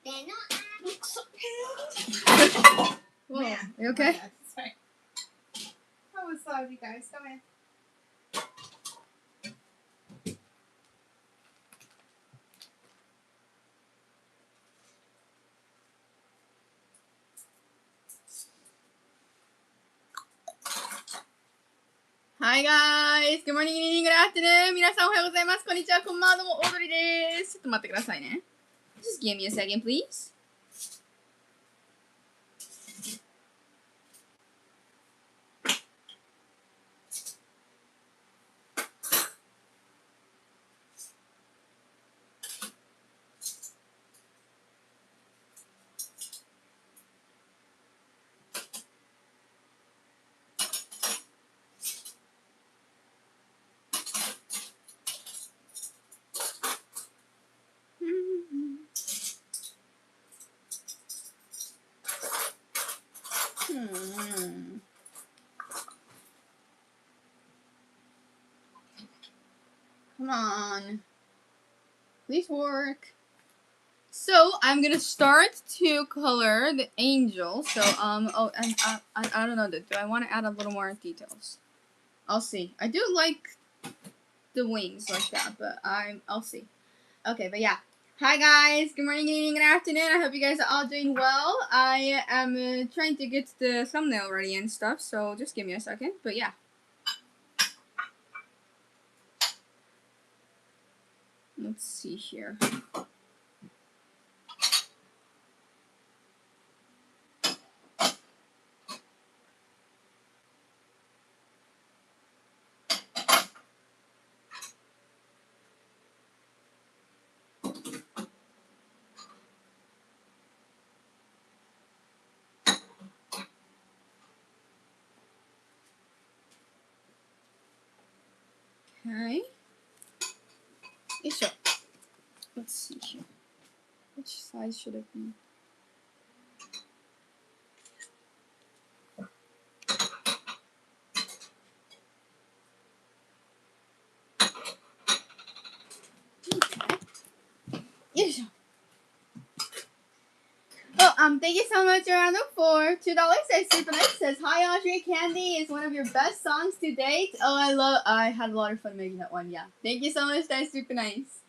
Whoa, are you okay? Sorry. That was loud, you guys. Come in. Hi guys! Good morning, good evening, good afternoon! 皆さんおはようございます。こんにちは、こんばんは、どうも、オードリーです。ちょっと待ってくださいね。Just give me a second, please. Come on. Please work. So, I'm gonna start to color the angel. So, oh, and I don't know, do I want to add a little more details? I'll see. I do like the wings like that, but I'll see. Okay, but yeah. Hi guys, good morning, good evening, good afternoon. I hope you guys are all doing well. I am trying to get the thumbnail ready and stuff, so just give me a second. But yeah. Let's see here. Okay. Sure. Let's see here. Which size should it be? Okay. Oh, thank you so much, Orlando, for $2. That's super nice. Says, hi, Audrey. Candy is one of your best songs to date. Oh, I had a lot of fun making that one, yeah. Thank you so much. That's super nice.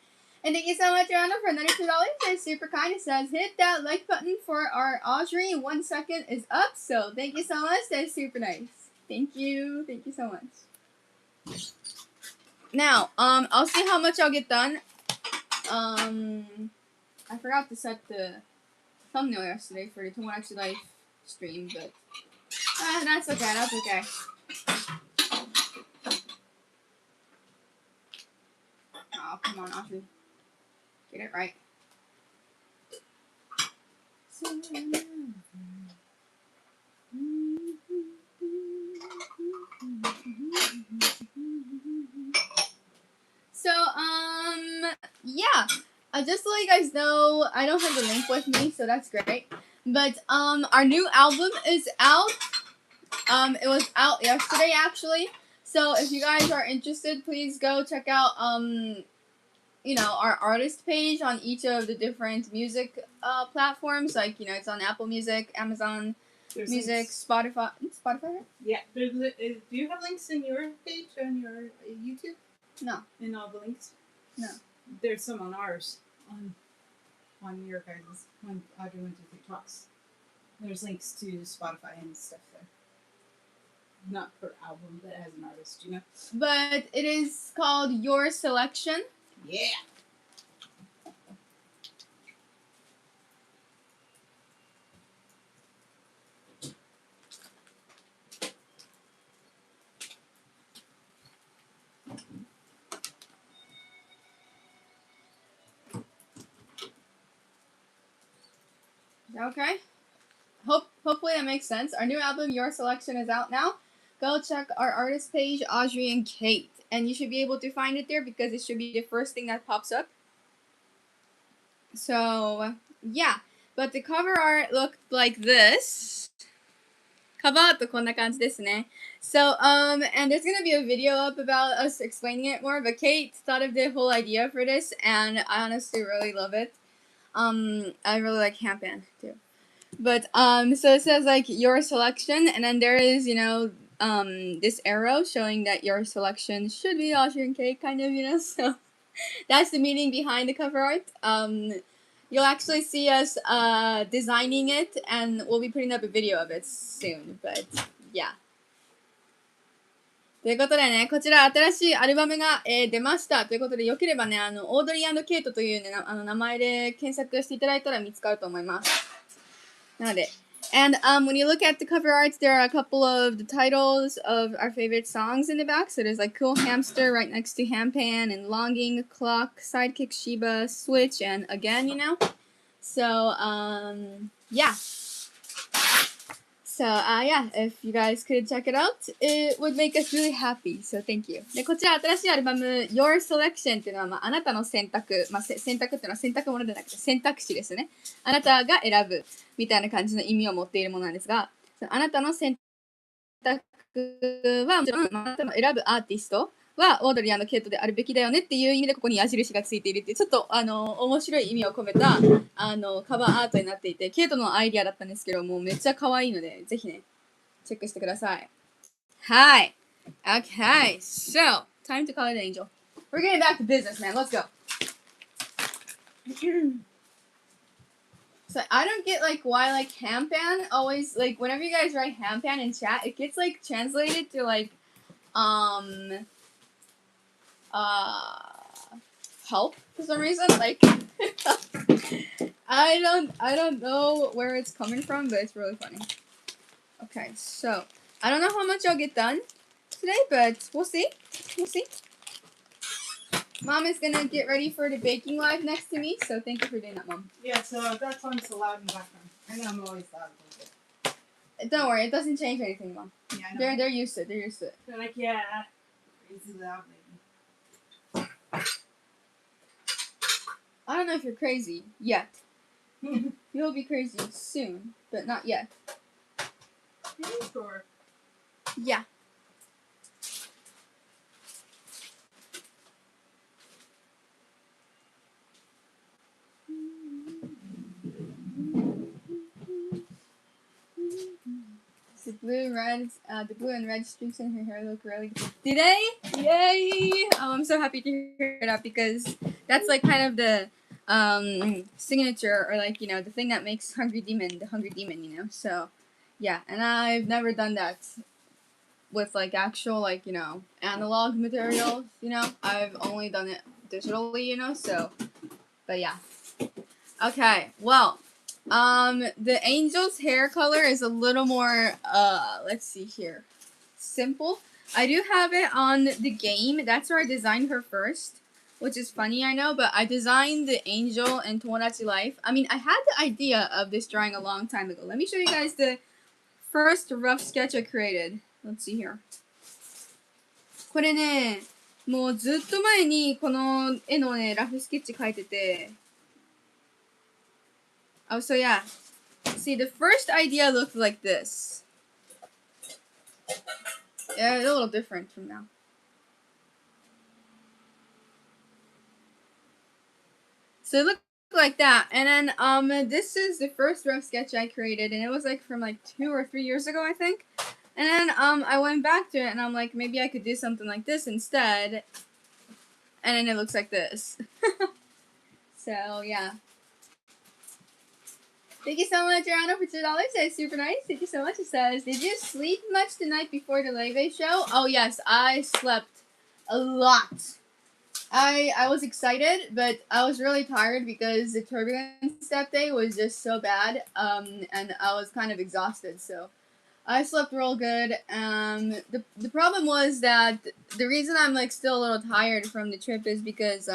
And thank you so much, Orlando, for another $2. That's super kind. It says, hit that like button for our Audrey. 1 second is up. So thank you so much. That's super nice. Thank you. Thank you so much. Now, I'll see how much I'll get done. I forgot to set the thumbnail yesterday for the Tomodachi Life stream, but that's okay, that's okay. Oh, come on, Audrey. Get it right. So, yeah. Just to let you guys know, I don't have the link with me, so that's great. But, our new album is out. It was out yesterday, actually. So, if you guys are interested, please go check out, you know, our artist page on each of the different music, platforms. Like, you know, it's on Apple Music, Amazon Music, links. Spotify, right? Yeah. Do you have links in your page on your YouTube? No. In all the links? No. There's some on ours. On your guys' when Audrey went to the talks. There's links to Spotify and stuff there. Not per album, but as an artist, you know? But it is called Your Selection. Yeah. Okay. Hopefully that makes sense. Our new album, Your Selection, is out now. Go check our artist page, Audrey and Kate. And you should be able to find it there because it should be the first thing that pops up. So, yeah. But the cover art looked like this. カバーアートこんな感じですね. So, and there's gonna be a video up about us explaining it more, but Kate thought of the whole idea for this, and I honestly really love it. I really like Hampan too. But so it says like your selection, and then there is this arrow showing that your selection should be Austrian cake, kind of, So that's the meaning behind the cover art. You'll actually see us designing it, and we'll be putting up a video of it soon. But yeah. ということでね、こちら新しいアルバムが、出ました。ということで、よければね、オードリー&ケイトというね、名前で検索していただいたら見つかると思います。なので、and when you look at the cover arts, there are a couple of the titles of our favorite songs in the back. So there's like Cool Hamster right next to Hampan, and Longing, Clock, Sidekick Shiba, Switch, and Again, So, yeah. So, yeah, if you guys could check it out, it would make us really happy. So, thank you. で、こちら新しいアルバム Your Selection っていうのは、あなたの選択。選択っていうのは選択ものでなくて選択肢ですね。あなたが選ぶみたいな感じの意味を持っているものなんですが、あなたの選択はもちろんあなたの選ぶアーティストはオードリー&ケイトであるべきだよねっていう意味でここに矢印がついているっていうちょっと面白い意味を込めたカバーアートになっていて、ケイトのアイディアだったんですけどもうめっちゃ可愛いのでぜひねチェックしてください。はい。Okay, so time to color the angel. We're getting back to business, man. Let's go. So I don't get like why like Hampan always like whenever you guys write Hampan in chat, it gets like translated to like help for some reason. Like I don't know where it's coming from, but it's really funny. Okay, so I don't know how much I'll get done today, but we'll see. We'll see. Mom is gonna get ready for the baking live next to me, so thank you for doing that, Mom. Yeah, so that's why I'm so loud in the background. I know I'm always loud a little bit. Don't worry, it doesn't change anything, Mom. Yeah, I know. They're used to it. They're used to it. They're like, yeah, crazy loud lady. I don't know if you're crazy yet. You'll be crazy soon, but not yet. Are you sure? Yeah. The blue and red streaks in her hair look really good. Do they? Yay! Oh, I'm so happy to hear that because that's like kind of the signature or like the thing that makes the Hungry Demon. So yeah, and I've never done that with like actual like analog materials. I've only done it digitally. So, but yeah. Okay, well. The angel's hair color is a little more, let's see here, simple. I do have it on the game. That's where I designed her first, which is funny, I know, but I designed the angel in Tomodachi Life. I mean, I had the idea of this drawing a long time ago. Let me show you guys the first rough sketch I created. Let's see here. これね、もうずっと前にこの絵のね、ラフスケッチ描いてて、Oh, so yeah. See, the first idea looked like this. Yeah, it's a little different from now. So it looked like that. And then this is the first rough sketch I created, and it was like from like 2 or 3 years ago, I think. And then I went back to it, and I'm like, maybe I could do something like this instead. And then it looks like this. So yeah. Thank you so much, Rana, for $2. That's super nice. Thank you so much. It says, did you sleep much the night before the Leve show? Oh, yes. I slept a lot. I was excited, but I was really tired because the turbulence that day was just so bad. And I was kind of exhausted. So I slept real good. The problem was that the reason I'm like still a little tired from the trip is because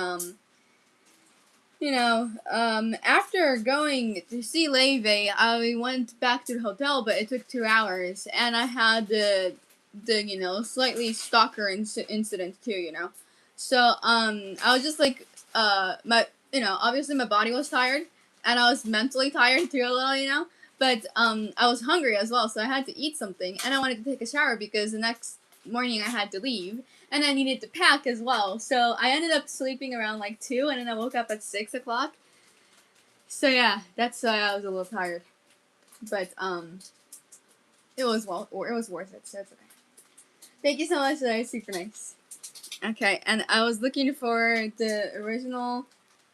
after going to see Leve, I went back to the hotel, but it took 2 hours, and I had the slightly stalker incident too, So, I was just like, obviously my body was tired, and I was mentally tired too a little, but, I was hungry as well, so I had to eat something, and I wanted to take a shower because the next morning I had to leave. And I needed to pack as well. So I ended up sleeping around like 2, and then I woke up at 6 o'clock. So yeah, that's why I was a little tired. But it was worth it, so it's okay. Thank you so much, that was super nice. Okay, and I was looking for the original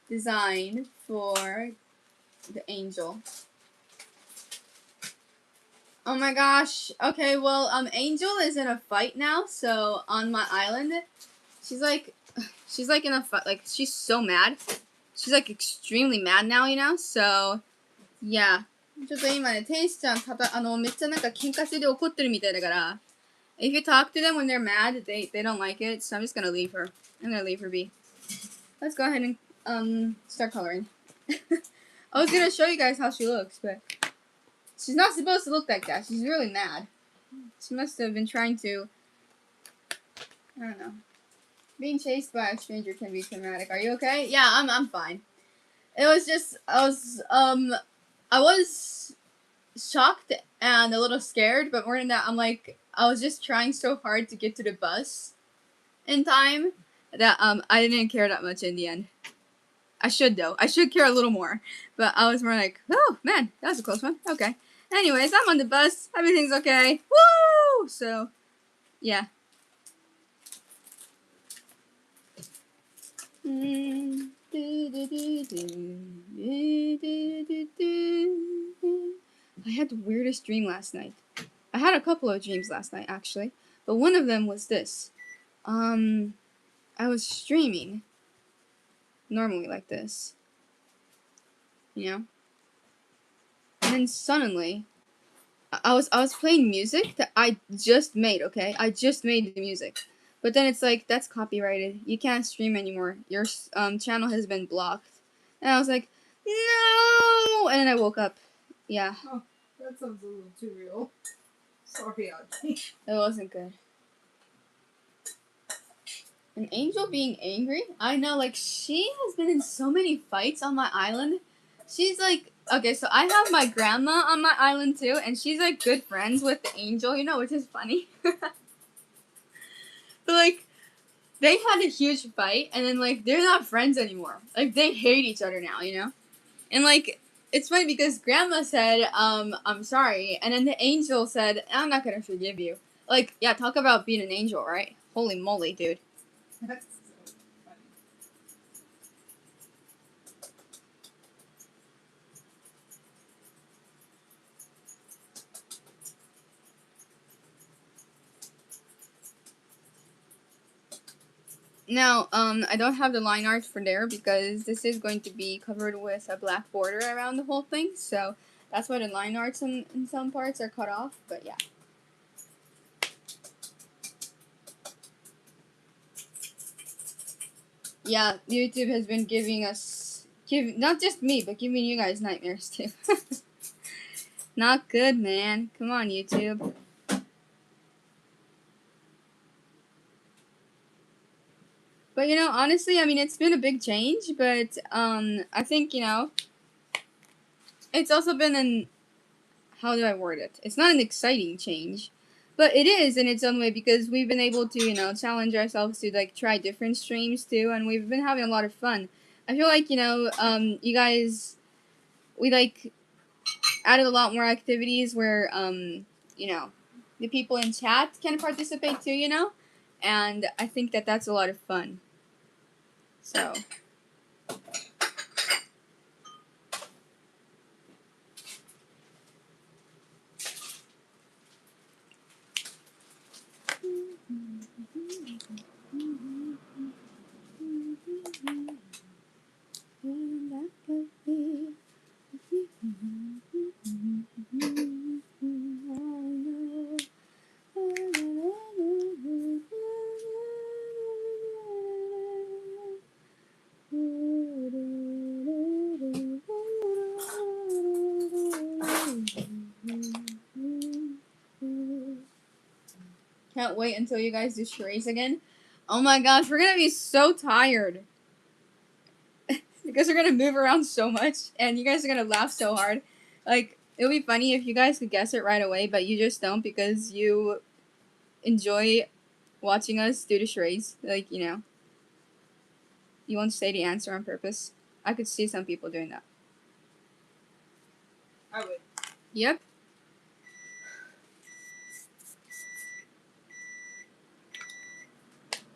design for the angel. Oh my gosh. Okay, well, Angel is in a fight now, so on my island, she's like in a fight, like, she's so mad. She's like extremely mad now, you know, so, yeah. ちょっと今ね、天使ちゃんめっちゃなんか喧嘩してて怒ってるみたいだから、if you talk to them when they're mad, they don't like it, so I'm just gonna leave her. I'm gonna leave her be. Let's go ahead and start coloring. I was gonna show you guys how she looks, but she's not supposed to look like that. She's really mad. She must have been trying to, I don't know. Being chased by a stranger can be traumatic. Are you okay? Yeah, I'm fine. It was just I was shocked and a little scared, but more than that, I was just trying so hard to get to the bus in time that I didn't care that much in the end. I should though. I should care a little more. But I was more like, oh man, that was a close one. Okay. Anyways, I'm on the bus. Everything's okay. Woo! So, yeah. I had the weirdest dream last night. I had a couple of dreams last night, actually. But one of them was this. I was streaming. Normally like this. You know? And then suddenly, I was playing music that I just made, okay? I just made the music. But then it's like, that's copyrighted. You can't stream anymore. Your channel has been blocked. And I was like, no! And then I woke up. Yeah. Oh, that sounds a little too real. Sorry, Audrey. It wasn't good. An angel being angry? I know, like, she has been in so many fights on my island. She's like, okay, so I have my grandma on my island too, and she's like good friends with the angel, you know, which is funny. But like, they had a huge fight, and then like, they're not friends anymore. Like, they hate each other now, you know? And like, it's funny because grandma said, I'm sorry, and then the angel said, I'm not gonna forgive you. Like, yeah, talk about being an angel, right? Holy moly, dude. That's so funny. Now, I don't have the line art for there because this is going to be covered with a black border around the whole thing, so that's why the line arts in some parts are cut off, but yeah. Yeah, YouTube has been giving us, not just me, but giving you guys nightmares too. Not good, man. Come on, YouTube. But, you know, honestly, I mean, it's been a big change, but, I think, you know, it's also been how do I word it? It's not an exciting change, but it is in its own way because we've been able to, you know, challenge ourselves to, like, try different streams too, and we've been having a lot of fun. I feel like, you know, you guys, we, like, added a lot more activities where, you know, the people in chat can participate too, you know, and I think that that's a lot of fun. So. Can't wait until you guys do charades again. Oh my gosh, we're gonna be so tired. Because we're gonna move around so much, and you guys are gonna laugh so hard. Like, it would be funny if you guys could guess it right away, but you just don't because you enjoy watching us do the charades. Like, you know. You won't say the answer on purpose. I could see some people doing that. Yep.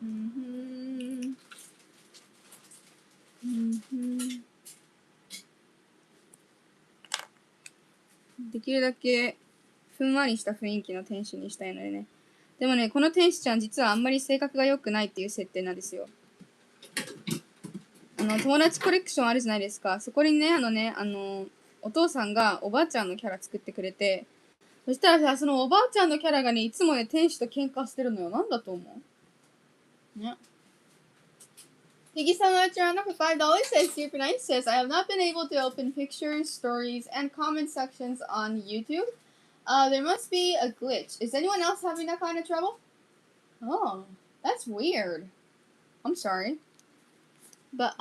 Mm-hmm. できるだけふんわりした雰囲気の天使にしたいのでね。でもね、この天使ちゃん実はあんまり性格が良くないっていう設定なんですよ。友達コレクションあるじゃないですか。そこにね、お父さんがおばあちゃんのキャラ作ってくれて、そしたらさ、そのおばあちゃんのキャラがね、いつもね、天使と喧嘩してるのよ。なんだと思うね。Thank you so much, Joanna, for $5. Says super nice. Says I have not been able to open pictures, stories, and comment sections on YouTube. There must be a glitch. Is anyone else having that kind of trouble? Oh, that's weird. I'm sorry. But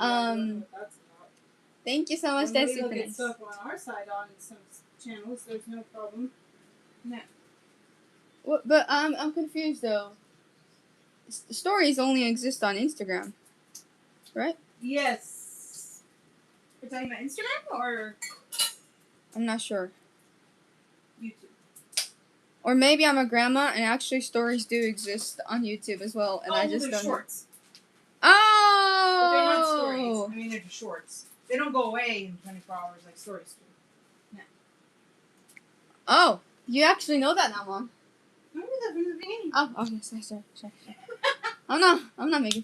thank you so much. That's super nice. Stuff on our side on some channels. There's no problem. No. What, but I'm confused though. Stories only exist on Instagram, right? Yes. You're talking about Instagram or? I'm not sure. YouTube. Or maybe I'm a grandma and actually stories do exist on YouTube as well, and I just don't shorts. Know. Oh! But they're not stories. I mean, they're just shorts. They don't go away in 24 hours like stories do. No. Oh, you actually know that now, Mom. Remember that from the beginning. Oh, okay, sorry. I'm not making.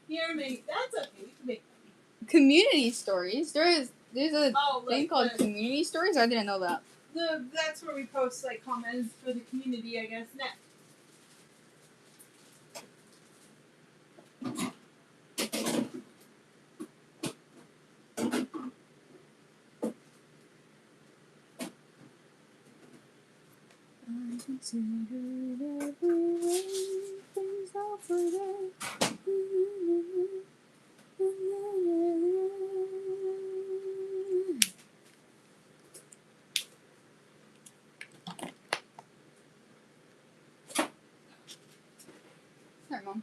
You're making. That's okay. You can make money. Community stories. There's a thing called the, community stories. I didn't know that. That's where we post like comments for the community, I guess. Nah. I considered every way, things I'll forget. Sorry, Mom.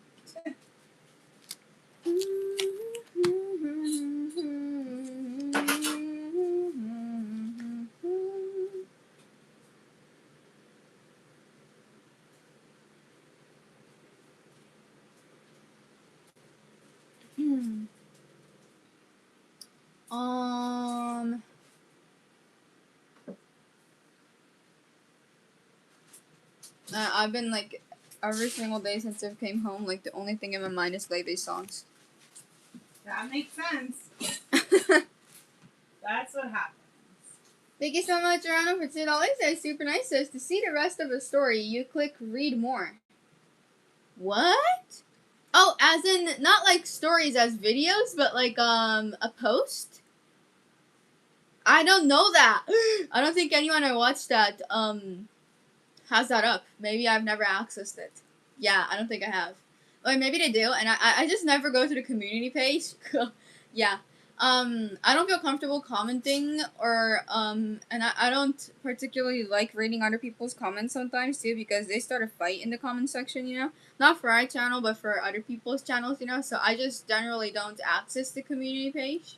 I've been like every single day since I came home, like the only thing in my mind is Lay songs. That makes sense. That's what happens. Thank you so much, Rana, for $2. That's super nice. Says to see the rest of the story, you click read more. What? Oh, as in not like stories as videos, but like a post? I don't know that. I don't think anyone I watched that has that up. Maybe I've never accessed it. Yeah, I don't think I have. Or maybe they do, and I just never go to the community page. Yeah. I don't feel comfortable commenting or and I don't particularly like reading other people's comments sometimes too, because they start a fight in the comment section, you know? Not for our channel, but for other people's channels, you know? So I just generally don't access the community page.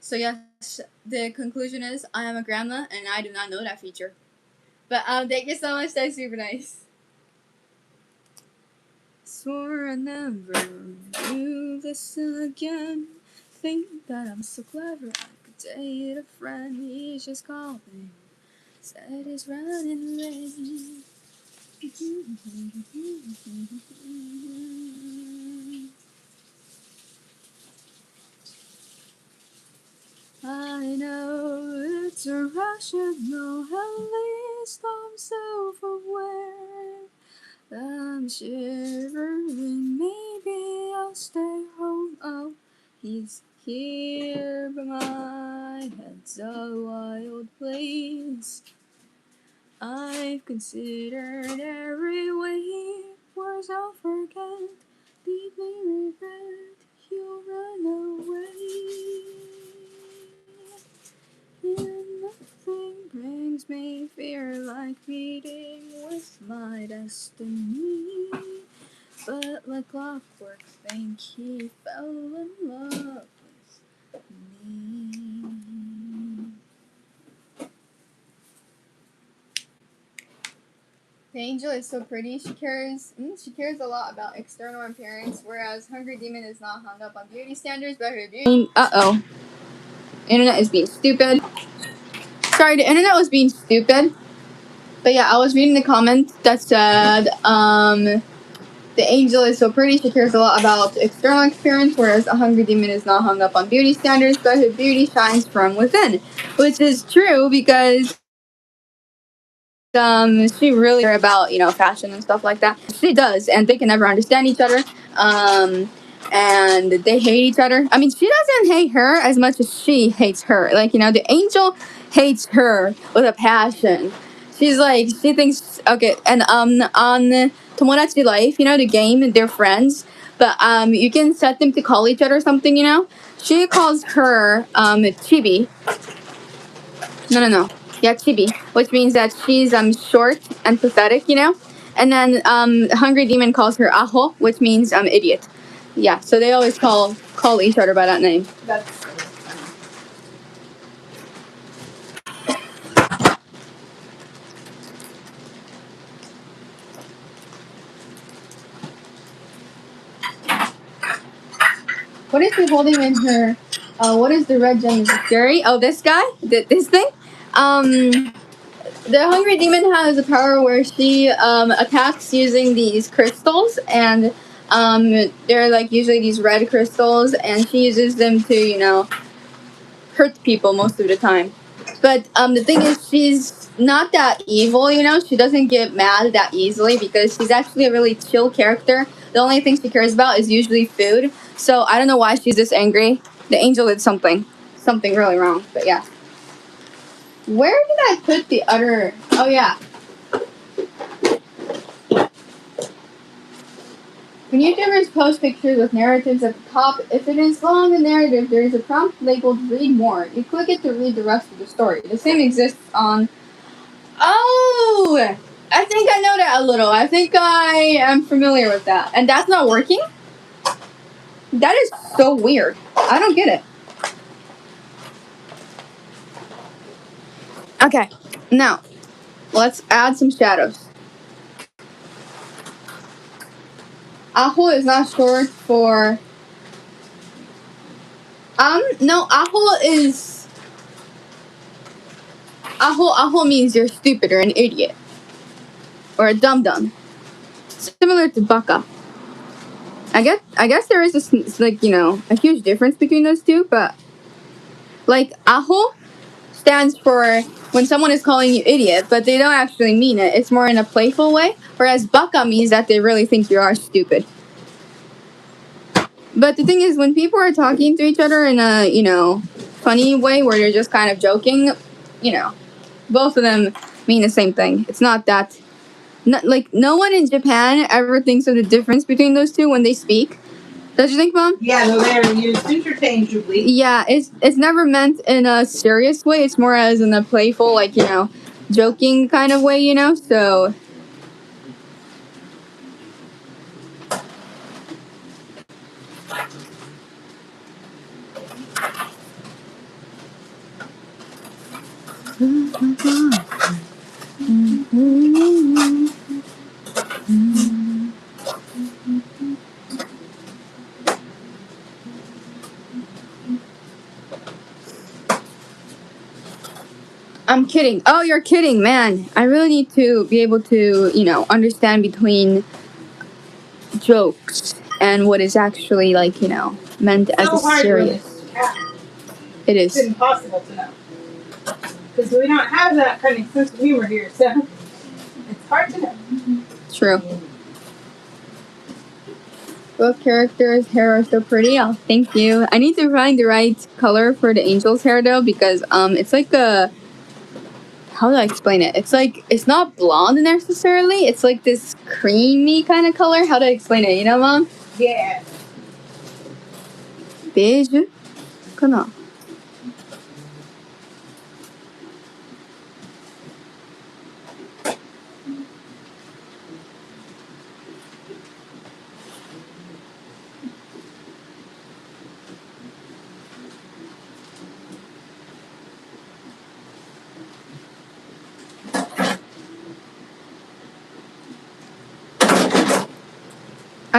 So yes, the conclusion is I am a grandma and I do not know that feature. But thank you so much, that's super nice. Swore I never do this again. Think that I'm so clever, I could date a friend. He's just called me, said he's running late. I know it's irrational, at least I'm self-aware. I'm shivering, maybe I'll stay home. Oh, he's here, but my head's a wild place. I've considered every way, words I'll forget, deeply regret, you'll run away. And nothing brings me fear like meeting with my destiny. But like clockwork, think he fell in love with me. The angel is so pretty. She cares a lot about external appearance, whereas Hungry Demon is not hung up on beauty standards, but her beauty. Internet is being stupid. Sorry, the internet was being stupid. But yeah, I was reading the comment that said, the angel is so pretty, she cares a lot about external appearance, whereas a hungry demon is not hung up on beauty standards, but her beauty shines from within. Which is true because she really cares about, fashion and stuff like that. She does, and they can never understand each other. And they hate each other. I mean, she doesn't hate her as much as she hates her. Like, the angel hates her with a passion. She's like, she thinks, okay, and on Tomodachi Life, the game, they're friends, but you can set them to call each other something, She calls her Chibi. No. Yeah, Chibi, which means that she's short and pathetic, And then Hungry Demon calls her Aho, which means idiot. Yeah, so they always call each other by that name. That's so funny. What is she holding in her? What is the red gem? Is it Jerry? Oh, this guy? This thing? The Hungry Demon has a power where she attacks using these crystals, and they're like usually these red crystals, and she uses them to, hurt people most of the time. But the thing is, she's not that evil, She doesn't get mad that easily because she's actually a really chill character. The only thing she cares about is usually food. So I don't know why she's this angry. The angel did something really wrong. But yeah. Where did I put the other? Oh yeah. When YouTubers post pictures with narratives at the top, if it is long in narrative, there is a prompt labeled "Read More." You click it to read the rest of the story. The same exists on. Oh, I think I know that a little. I think I am familiar with that, and that's not working. That is so weird. I don't get it. Okay, now let's add some shadows. Aho is not short for. No, Aho is. Aho means you're stupid or an idiot. Or a dum-dum. Similar to baka. I guess there is this, a huge difference between those two, but, Aho stands for when someone is calling you idiot, but they don't actually mean it. It's more in a playful way, whereas baka means that they really think you are stupid. But the thing is, when people are talking to each other in a, funny way where they're just kind of joking, both of them mean the same thing. It's not that... no one in Japan ever thinks of the difference between those two when they speak. Don't you think, Mom? Yeah, no, they're used interchangeably. Yeah, it's never meant in a serious way. It's more as in a playful, joking kind of way, so... I'm kidding. Oh, you're kidding, man. I really need to be able to, understand between jokes and what is actually, meant as a serious. It is. It's impossible to know. Because we don't have that kind of sense of humor here, so it's hard to know. True. Both characters' hair are so pretty. Oh, thank you. I need to find the right color for the angel's hair, though, because, it's like a... How do I explain it? It's not blonde necessarily. It's like this creamy kind of color. How do I explain it? Mom? Yeah. Beige? Kana?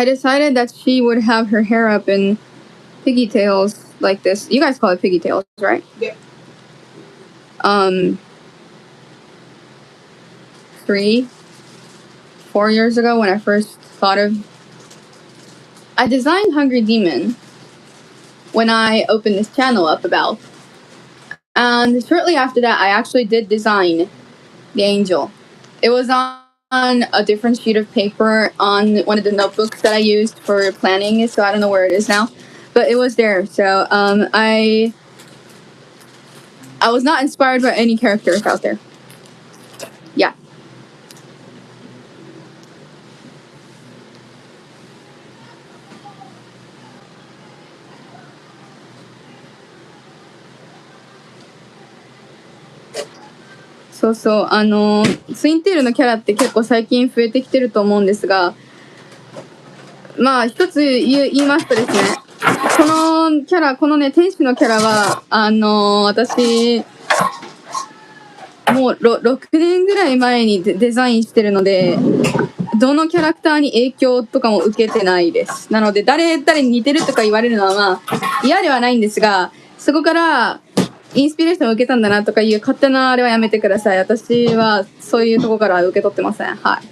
I decided that she would have her hair up in pigtails like this. You guys call it pigtails, right? Yep. 3-4 years ago when I first thought of... I designed Hungry Demon when I opened this channel up about. And shortly after that, I actually did design the angel. It was on a different sheet of paper on one of the notebooks that I used for planning, so I don't know where it is now. But it was there, so I was not inspired by any characters out there. Yeah. So, ツインテールのキャラって結構最近増えてきてると思うんですが、まあ一つ言いますとですね、このキャラ、このね、天使のキャラは、私、もう6年ぐらい前にデザインしてるので、どのキャラクターに影響とかも受けてないです。なので、誰に似てるとか言われるのはまあ、嫌ではないんですが、そこから、インスピレーションを受けたんだなとかいう勝手なあれはやめてください。私はそういうところから受け取ってません。はい。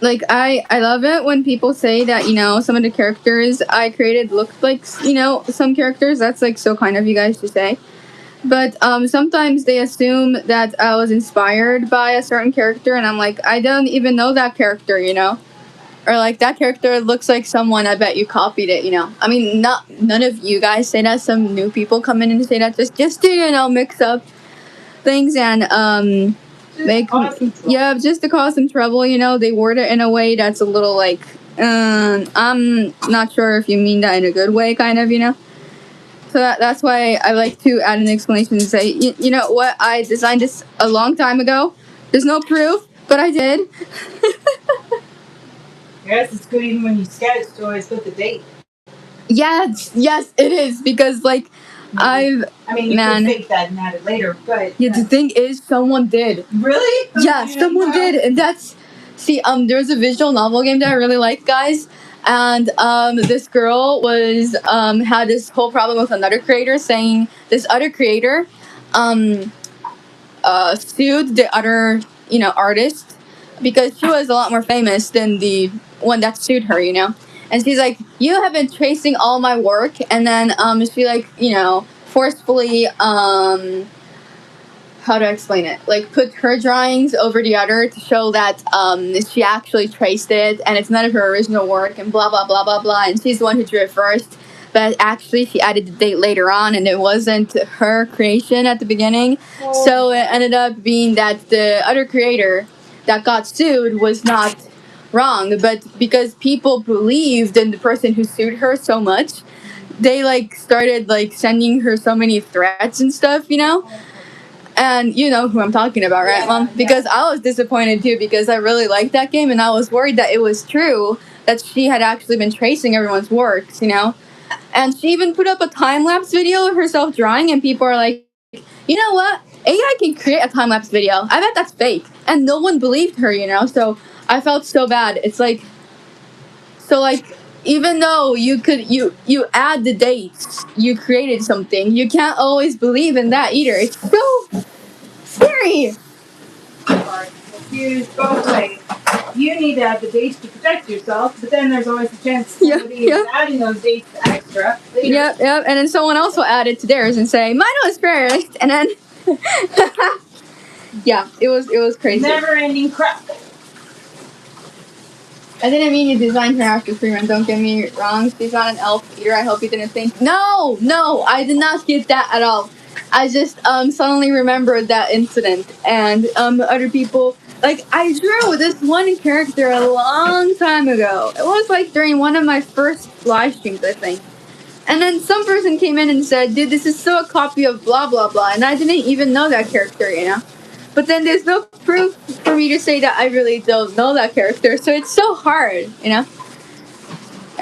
Like, I love it when people say that, you know, some of the characters I created looked like, you know, some characters. That's, like, so kind of you guys to say. But sometimes they assume that I was inspired by a certain character, and I'm like, I don't even know that character, you know? Or, like, that character looks like someone, I bet you copied it, you know? I mean, none of you guys say that. Some new people come in and say that just to, you know, mix up things and... just to cause some trouble, you know, they word it in a way that's a little like, I'm not sure if you mean that in a good way, kind of, you know. So that's why I like to add an explanation and say, you know what, I designed this a long time ago. There's no proof, but I did. Yes, it's good even when you sketch to always put the date. Yes, it is, because like, you can fake that and add it later, but... Yeah, the thing is, someone did. Really? Yeah, someone did, and that's... See, there's a visual novel game that I really like, guys, and this girl was, had this whole problem with another creator, saying this other creator, sued the other, you know, artist, because she was a lot more famous than the one that sued her, you know? And she's like, you have been tracing all my work. And then she, like, you know, forcefully, how do I explain it? Like, put her drawings over the other to show that she actually traced it. And it's none of her original work and blah, blah, blah, blah, blah. And she's the one who drew it first. But actually, she added the date later on. And it wasn't her creation at the beginning. Oh. So it ended up being that the other creator that got sued was not... wrong, but because people believed in the person who sued her so much, they like started like sending her so many threats and stuff, you know? And you know who I'm talking about, right, Mom? Because I was disappointed too, because I really liked that game and I was worried that it was true, that she had actually been tracing everyone's works, you know? And she even put up a time-lapse video of herself drawing, and people are like, you know what? AI can create a time-lapse video. I bet that's fake. And no one believed her, you know? So I felt so bad. It's like, so like, even though you add the dates, you created something, you can't always believe in that either. It's so scary. You both ways. You need to have the dates to protect yourself, but then there's always a chance somebody is adding those dates extra later. Yep. And then someone else will add it to theirs and say, mine was first, and then, yeah, it was crazy. Never-ending crap. I didn't mean to design her after Freeman, don't get me wrong. She's not an elf eater. I hope you didn't think. No, I did not get that at all. I just suddenly remembered that incident. And other people, like, I drew this one character a long time ago. It was like during one of my first live streams, I think. And then some person came in and said, dude, this is so a copy of blah, blah, blah. And I didn't even know that character, you know? But then there's no proof for me to say that I really don't know that character. So it's so hard, you know?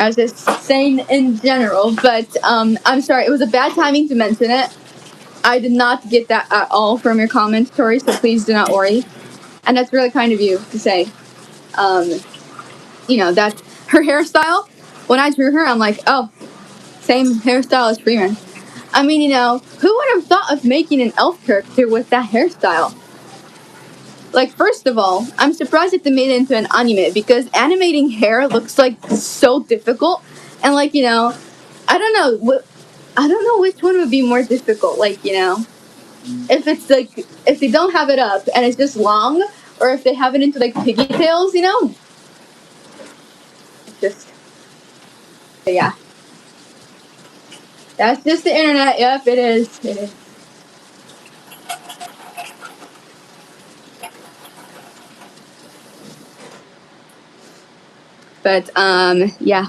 I was just saying in general, but I'm sorry, it was a bad timing to mention it. I did not get that at all from your comment, Tori, so please do not worry. And that's really kind of you to say. That her hairstyle, when I drew her, I'm like, oh, same hairstyle as Freeman. I mean, who would have thought of making an elf character with that hairstyle? Like, first of all, I'm surprised that they made it into an anime, because animating hair looks like so difficult. And like, I don't know which one would be more difficult. Like, if it's like, if they don't have it up and it's just long, or if they have it into like pigtails, Just, yeah. That's just the internet. Yep, it is. It is. But, yeah.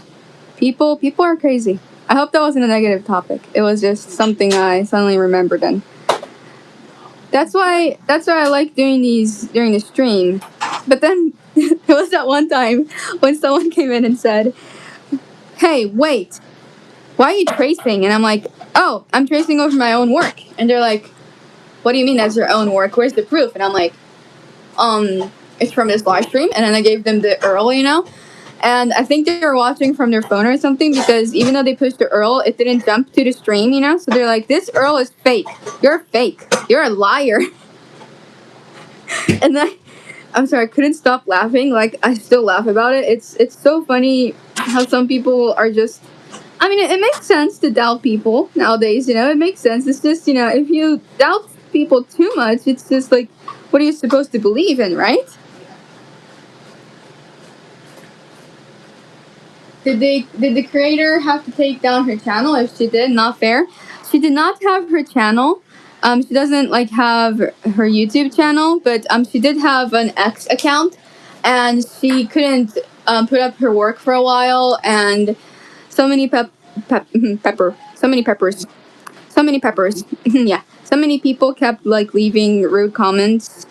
People are crazy. I hope that wasn't a negative topic. It was just something I suddenly remembered, and that's why I like doing these during the stream. But then, it was that one time when someone came in and said, hey, wait, why are you tracing? And I'm like, oh, I'm tracing over my own work. And they're like, what do you mean that's your own work? Where's the proof? And I'm like, it's from this live stream. And then I gave them the URL, And I think they were watching from their phone or something, because even though they pushed the URL, it didn't jump to the stream, So they're like, this URL is fake. You're fake. You're a liar. And then, I'm sorry, I couldn't stop laughing. Like, I still laugh about it. It's so funny how some people are just... I mean, it makes sense to doubt people nowadays, It makes sense. It's just, if you doubt people too much, it's just like, what are you supposed to believe in, right? Did the creator have to take down her channel? If she did, not fair. She did not have her channel. She doesn't have her YouTube channel, but she did have an X account, and she couldn't put up her work for a while, and so many peppers. Yeah, so many people kept leaving rude comments,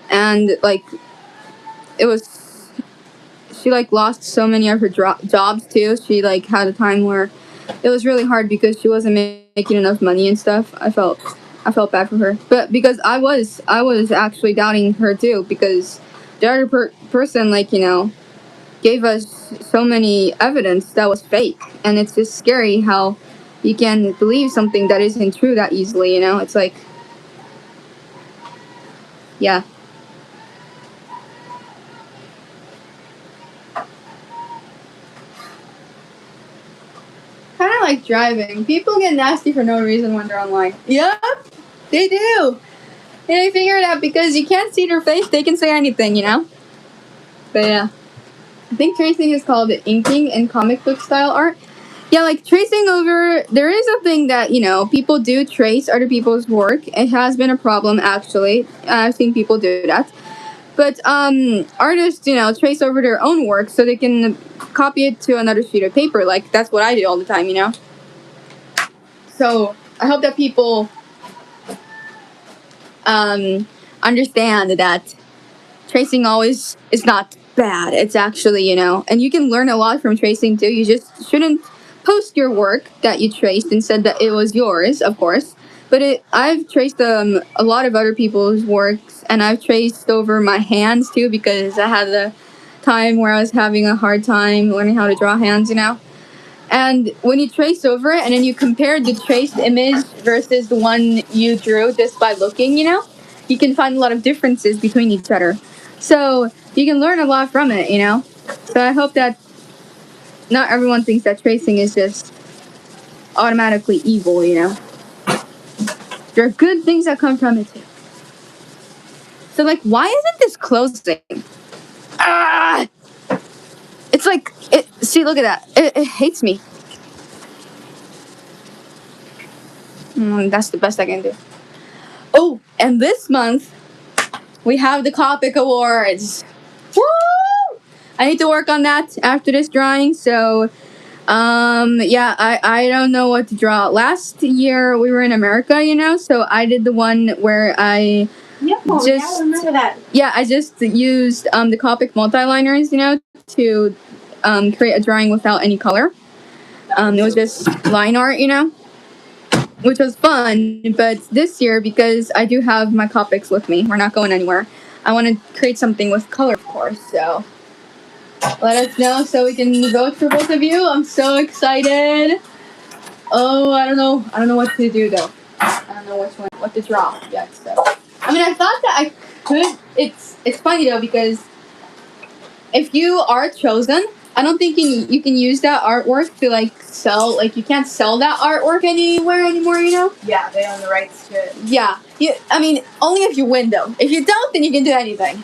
and it was. She lost so many of her jobs too. She had a time where it was really hard because she wasn't making enough money and stuff. I felt bad for her, but because I was actually doubting her too, because the other person gave us so many evidence that was fake, and it's just scary how you can believe something that isn't true that easily. It's like, yeah. Kind of like driving. People get nasty for no reason when they're online. Yep, they do. And I figured out because you can't see their face, they can say anything, But yeah. I think tracing is called inking in comic book style art. Yeah, tracing over, there is a thing that, people do trace other people's work. It has been a problem, actually. I've seen people do that. But artists, trace over their own work so they can copy it to another sheet of paper. That's what I do all the time, So I hope that people understand that tracing always is not bad. It's actually, and you can learn a lot from tracing too. You just shouldn't post your work that you traced and said that it was yours, of course. But I've traced a lot of other people's works, and I've traced over my hands too, because I had a time where I was having a hard time learning how to draw hands, And when you trace over it and then you compare the traced image versus the one you drew just by looking, you can find a lot of differences between each other. So you can learn a lot from it, So I hope that not everyone thinks that tracing is just automatically evil, There are good things that come from it too. So why isn't this closing? Ah! It's see, look at that. It hates me. That's the best I can do. Oh, and this month, we have the Copic Awards. Woo! I need to work on that after this drawing, so, yeah, I don't know what to draw. Last year, we were in America, so I did the one where I I remember that. Yeah, I just used, the Copic multi-liners, to create a drawing without any color. It was just line art, which was fun. But this year, because I do have my Copics with me, we're not going anywhere. I want to create something with color, of course. So let us know so we can vote for both of you. I'm so excited. Oh, I don't know what to do though. I don't know what to draw yet. So I mean, I thought that I could. It's funny though, because if you are chosen, I don't think you can use that artwork to sell. You can't sell that artwork anywhere anymore. Yeah, they own the rights to it. Yeah. I mean, only if you win though. If you don't, then you can do anything.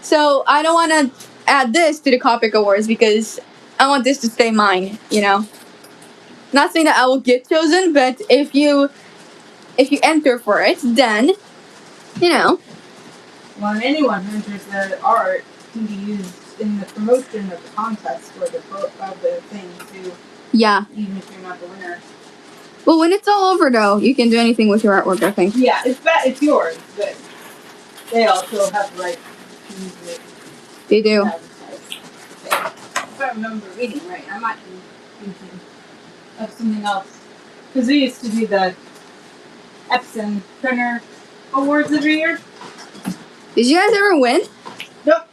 So I don't want to add this to the Copic Awards because I want this to stay mine. Not saying that I will get chosen, but if you enter for it, then Well, anyone who enters the art can be used in the promotion of the contest or the thing too. Yeah. Even if you're not the winner. Well, when it's all over though, you can do anything with your artwork, I think. Yeah, it's yours, but they also have the right to use it. They do. If I remember reading right, I might be thinking of something else. Because we used to do the Epson Printer Awards every year. Did you guys ever win? Nope.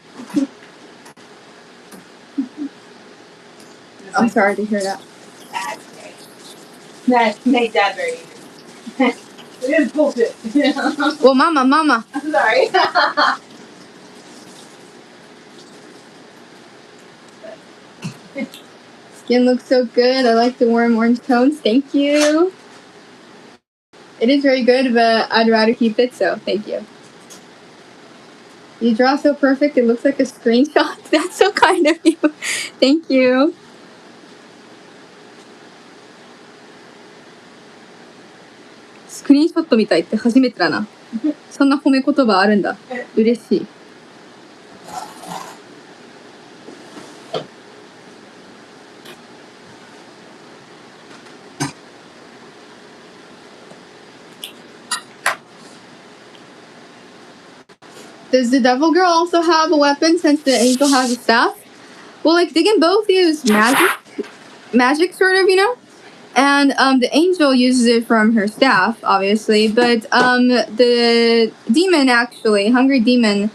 I'm sorry to hear that. That's great. That made that very easy. It is bullshit. Well, mama. I'm sorry. Skin looks so good. I like the warm orange tones. Thank you. It is very good, but I'd rather keep it, so thank you. You draw so perfect, it looks like a screenshot. That's so kind of you. Thank you. Screenshot みたいって初めてだな。そんな褒め言葉あるんだ。嬉しい。Does the devil girl also have a weapon since the angel has a staff? Well, they can both use magic sort of, And the angel uses it from her staff, obviously, but the demon actually, hungry demon,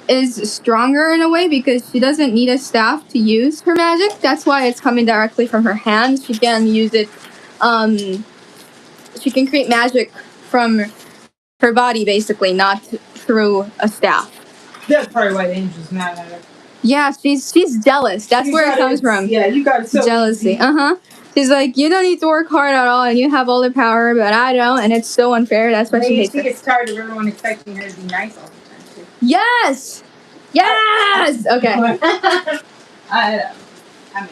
is stronger in a way because she doesn't need a staff to use her magic. That's why it's coming directly from her hand. She can use it. She can create magic from her body, basically, not through a staff. That's probably why the angel's mad at her. Yeah, she's jealous. That's where it comes from. Yeah, you got it so jealousy. Easy. She's like, you don't need to work hard at all, and you have all the power, but I don't, and it's so unfair. That's why she hates her. She gets tired of everyone expecting her to be nice all the time, too. Yes! Yes! Okay. I mean,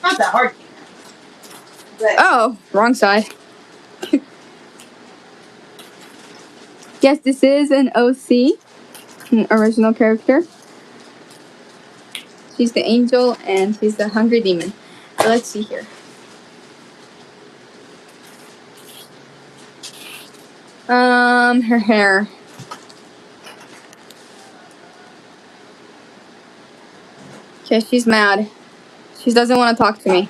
not that hard. But oh, wrong side. Yes, this is an OC, an original character. She's the angel, and she's the hungry demon. So let's see here. Her hair. Okay, she's mad. She doesn't want to talk to me.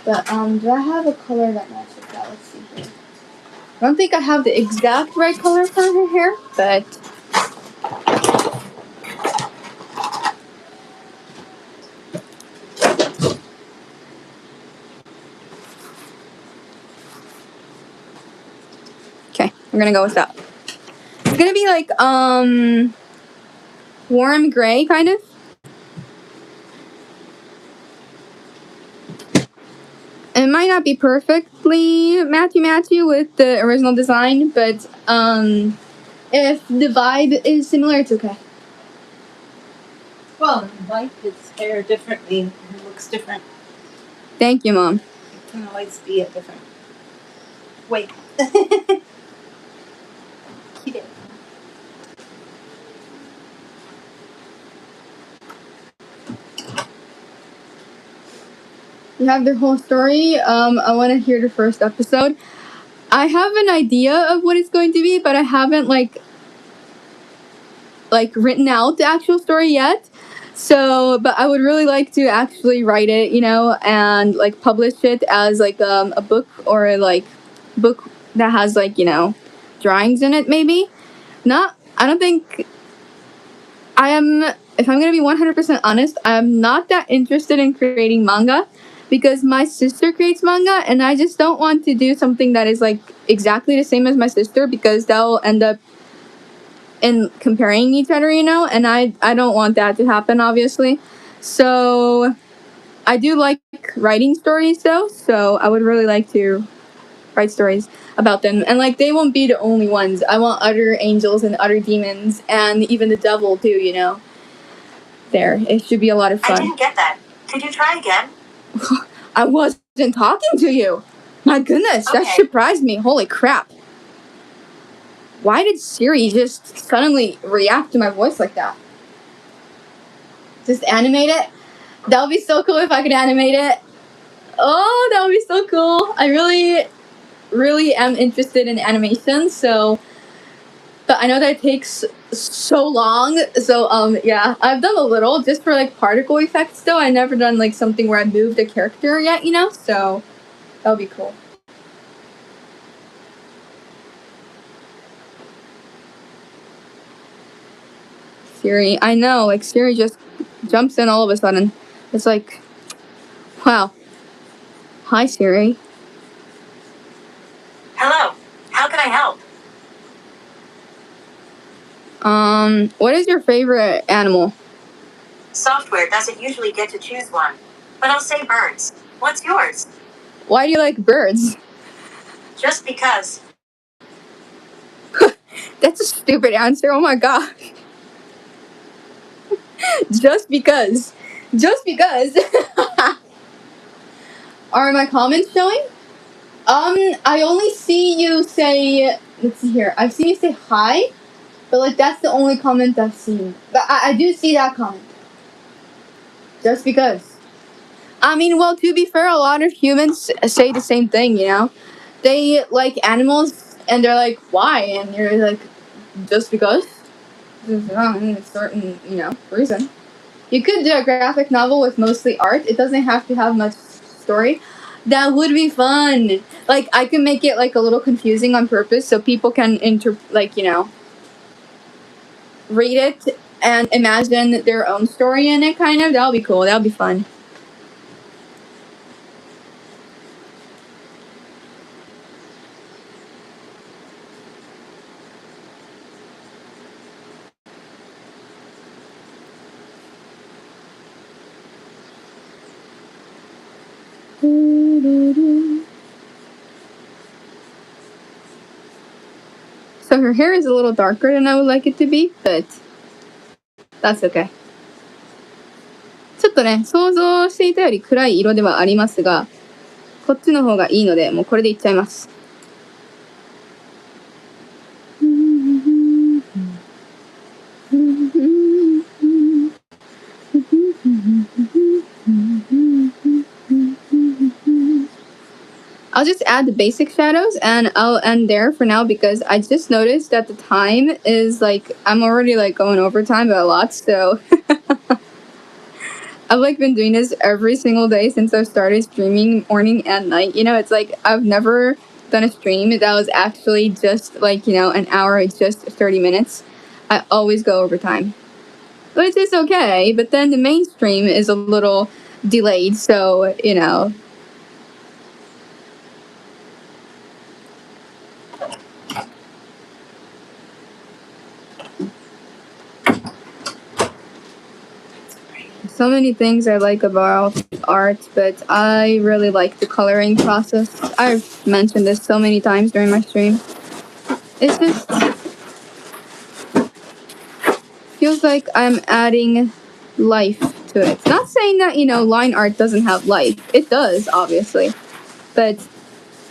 But, do I have a color that matches that? Let's see here. I don't think I have the exact right color for her hair, but... Okay, we're gonna go with that. It's gonna be like, warm gray, kind of. It might not be perfectly matchy with the original design, but if the vibe is similar, it's okay. Well, light his hair differently. It looks different. Thank you, Mom. It can always be a different way. You have the whole story. I want to hear the first episode. I have an idea of what it's going to be, but I haven't like written out the actual story yet. So, but I would really like to actually write it, and like publish it as like a book or like book that has like drawings in it. Maybe not. I don't think I am. If I'm gonna be 100% honest, I'm not that interested in creating manga because my sister creates manga, and I just don't want to do something that is like exactly the same as my sister because that'll end up in comparing each other, and I don't want that to happen, obviously. So I do like writing stories though, so I would really like to write stories about them, and like they won't be the only ones. I want other angels and other demons and even the devil too. There, it should be a lot of fun. I didn't get that. Could you try again? I wasn't talking to you. My goodness, Okay. That surprised me. Holy crap. Why did Siri just suddenly react to my voice like that? Just animate it? That would be so cool if I could animate it. Oh, that would be so cool. I really, really am interested in animation, but I know that it takes so long. So, yeah, I've done a little just for like particle effects though. I've never done like something where I moved a character yet, so that would be cool. Siri, I know, like Siri just jumps in all of a sudden. It's like, wow. Hi, Siri. Hello. How can I help? What is your favorite animal? Software doesn't usually get to choose one, but I'll say birds. What's yours? Why do you like birds? Just because. That's a stupid answer. Oh my god. Just because. Just because. Are my comments showing? I only see you say, let's see here. I've seen you say hi, but like that's the only comment I've seen. But I do see that comment. Just because. I mean, well, to be fair, a lot of humans say the same thing, They like animals, and they're like, why? And you're like, just because? There's a certain, reason. You could do a graphic novel with mostly art. It doesn't have to have much story. That would be fun. Like, I can make it, like, a little confusing on purpose so people can, read it and imagine their own story in it, kind of. That would be cool. That would be fun. So her hair is a little darker than I would like it to be, but that's okay. ちょっとね、想像していたより暗い色ではありますが、こっちの方がいいので、もうこれでいっちゃいます。I'll just add the basic shadows and I'll end there for now because I just noticed that the time is like, I'm already like going over time by a lot, so I've like been doing this every single day since I've started streaming morning and night. It's like I've never done a stream that was actually just like, an hour, it's just 30 minutes. I always go over time. Which is okay, but then the main stream is a little delayed, so, So many things I like about art, but I really like the coloring process. I've mentioned this so many times during my stream. It just feels like I'm adding life to it. Not saying that, line art doesn't have life. It does, obviously. But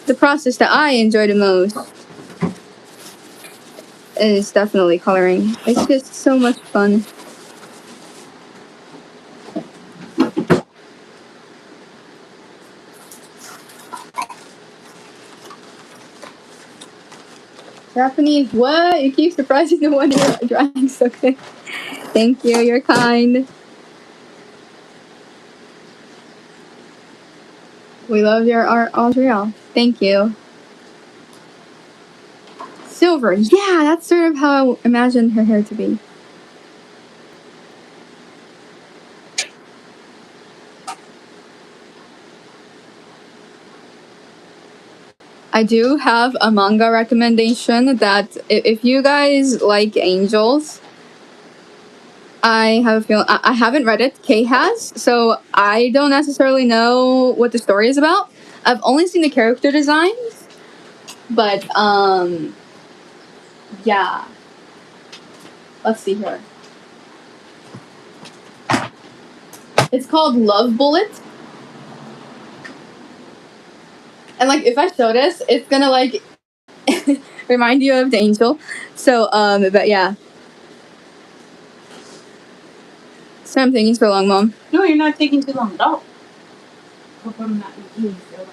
the process that I enjoy the most is definitely coloring. It's just so much fun. Japanese, what? You keep surprising the one you're drawing so good. Thank you, you're kind. We love your art, Audriel. Thank you. Silver. Yeah, that's sort of how I imagined her hair to be. I do have a manga recommendation that if you guys like angels, I have a feeling I haven't read it. Kay has, so I don't necessarily know what the story is about. I've only seen the character designs, but yeah. Let's see here. It's called Love Bullet. And like if I show this, it's gonna like remind you of the angel. So but yeah. So I'm taking so long, Mom. No, you're not taking too long at all. Hope I'm not making you feel rushed.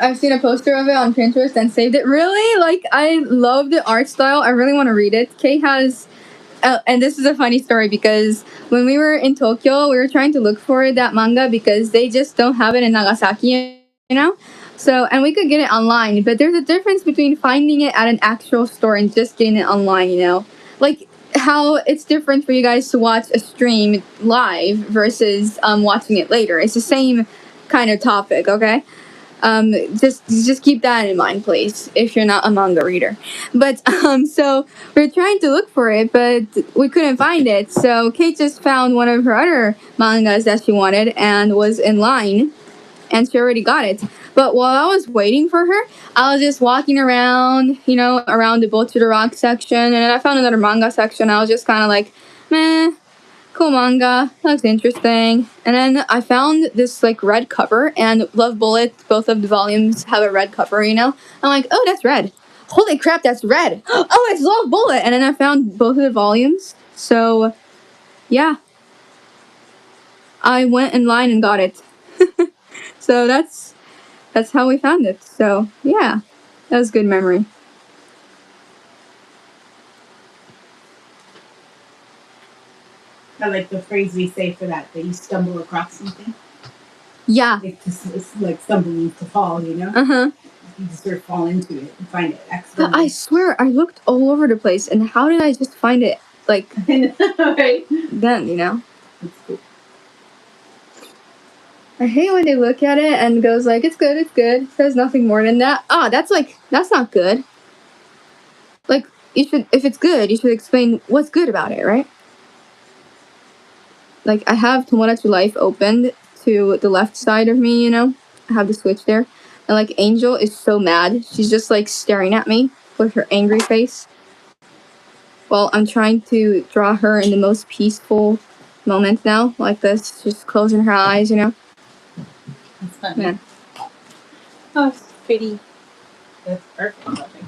I've seen a poster of it on Pinterest and saved it. Really? Like, I love the art style. I really want to read it. Kay has... and this is a funny story because when we were in Tokyo, we were trying to look for that manga because they just don't have it in Nagasaki, you know? So, and we could get it online. But there's a difference between finding it at an actual store and just getting it online, you know? Like, how it's different for you guys to watch a stream live versus watching it later. It's the same kind of topic, okay? Just keep that in mind, please, if you're not a manga reader. But so we're trying to look for it, but we couldn't find it. So Kate just found one of her other mangas that she wanted and was in line, and she already got it. But while I was waiting for her, I was just walking around, you know, around the Boat to the Rock section, and then I found another manga section. I was just kind of like, meh. Cool manga, looks interesting. And then I found this like red cover, and Love Bullet, both of the volumes have a red cover, you know? I'm like, oh, that's red. Holy crap, that's red. Oh, it's Love Bullet. And then I found both of the volumes. So, yeah. I went in line and got it. So that's how we found it. So, yeah. That was a good memory. I like the phrase we say for that you stumble across something. Yeah. It's like stumbling to fall, you know? Uh-huh. You just sort of fall into it and find it But accidentally. I swear, I looked all over the place, and how did I just find it, like, right? then, you know? That's cool. I hate when they look at it and goes like, it's good, there's nothing more than that. That's not good. Like, if it's good, you should explain what's good about it, right? Like, I have Tomodachi Life opened to the left side of me, you know? I have the switch there. And, like, Angel is so mad. She's just, like, staring at me with her angry face. Well, I'm trying to draw her in the most peaceful moment now, like this, just closing her eyes, you know? That's fun. Yeah. Oh, it's pretty. That's perfect, I think.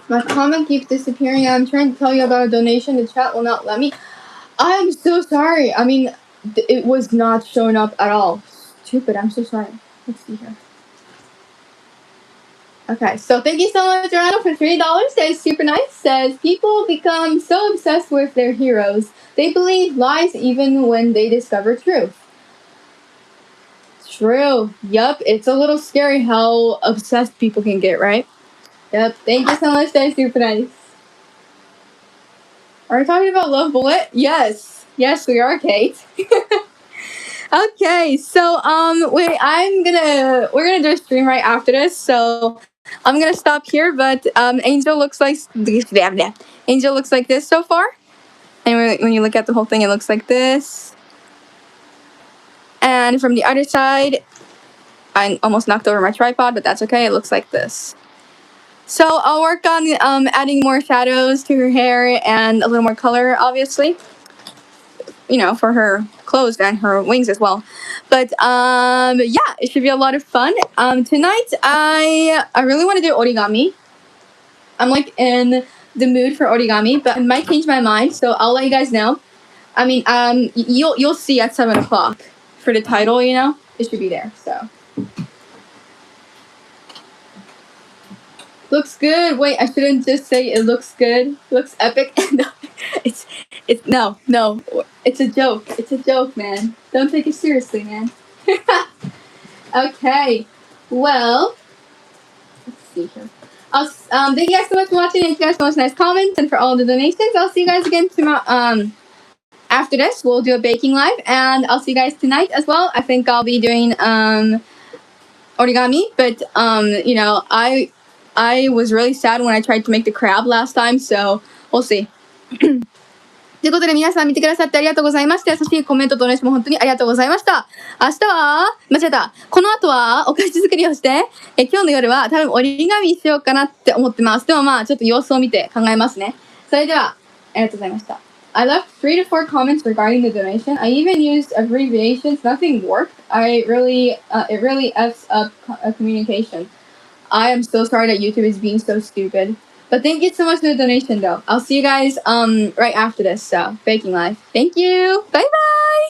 My comment keeps disappearing. I'm trying to tell you about a donation. The chat will not let me. I'm so sorry. I mean, it was not showing up at all. Stupid. I'm so sorry. Let's see here. Okay, so thank you so much, Ronald, for $3. That's super nice. Says, people become so obsessed with their heroes, they believe lies even when they discover truth. True. Yup, it's a little scary how obsessed people can get, right? Yep, thank you so much, that's super nice. Are we talking about Love Bullet? Yes. Yes, we are, Kate. Okay, so we're gonna do a stream right after this, so I'm gonna stop here, but Angel looks like this so far. And when you look at the whole thing, it looks like this. And from the other side, I almost knocked over my tripod, but that's okay, it looks like this. So I'll work on adding more shadows to her hair and a little more color, obviously. You know, for her clothes and her wings as well. But yeah, it should be a lot of fun. Tonight I really want to do origami. I'm like in the mood for origami, but I might change my mind, so I'll let you guys know. I mean, you'll see at 7 o'clock for the title, you know? It should be there, so. Looks good. Wait, I shouldn't just say it looks good. Looks epic. No, no. It's a joke. It's a joke, man. Don't take it seriously, man. Okay. Well, let's see here. Thank you guys so much for watching. Thank you guys for those nice comments and for all the donations. I'll see you guys again tomorrow. After this, we'll do a baking live, and I'll see you guys tonight as well. I think I'll be doing origami, but you know, I was really sad when I tried to make the crab last time, so we'll see. ということで皆さん見てくださってありがとうございまして、優しいコメントとお願いしも本当にありがとうございました。明日は、間違えた。この後はお菓子作りをして、今日の夜は多分折り紙しようかなって思ってます。でもまあちょっと様子を見て考えますね。それでは、ありがとうございました。I left 3 to 4 comments regarding the donation. I even used abbreviations. Nothing worked. It really F's up communication. I am so sorry that YouTube is being so stupid. But thank you so much for the donation, though. I'll see you guys right after this, so baking live. Thank you. Bye bye.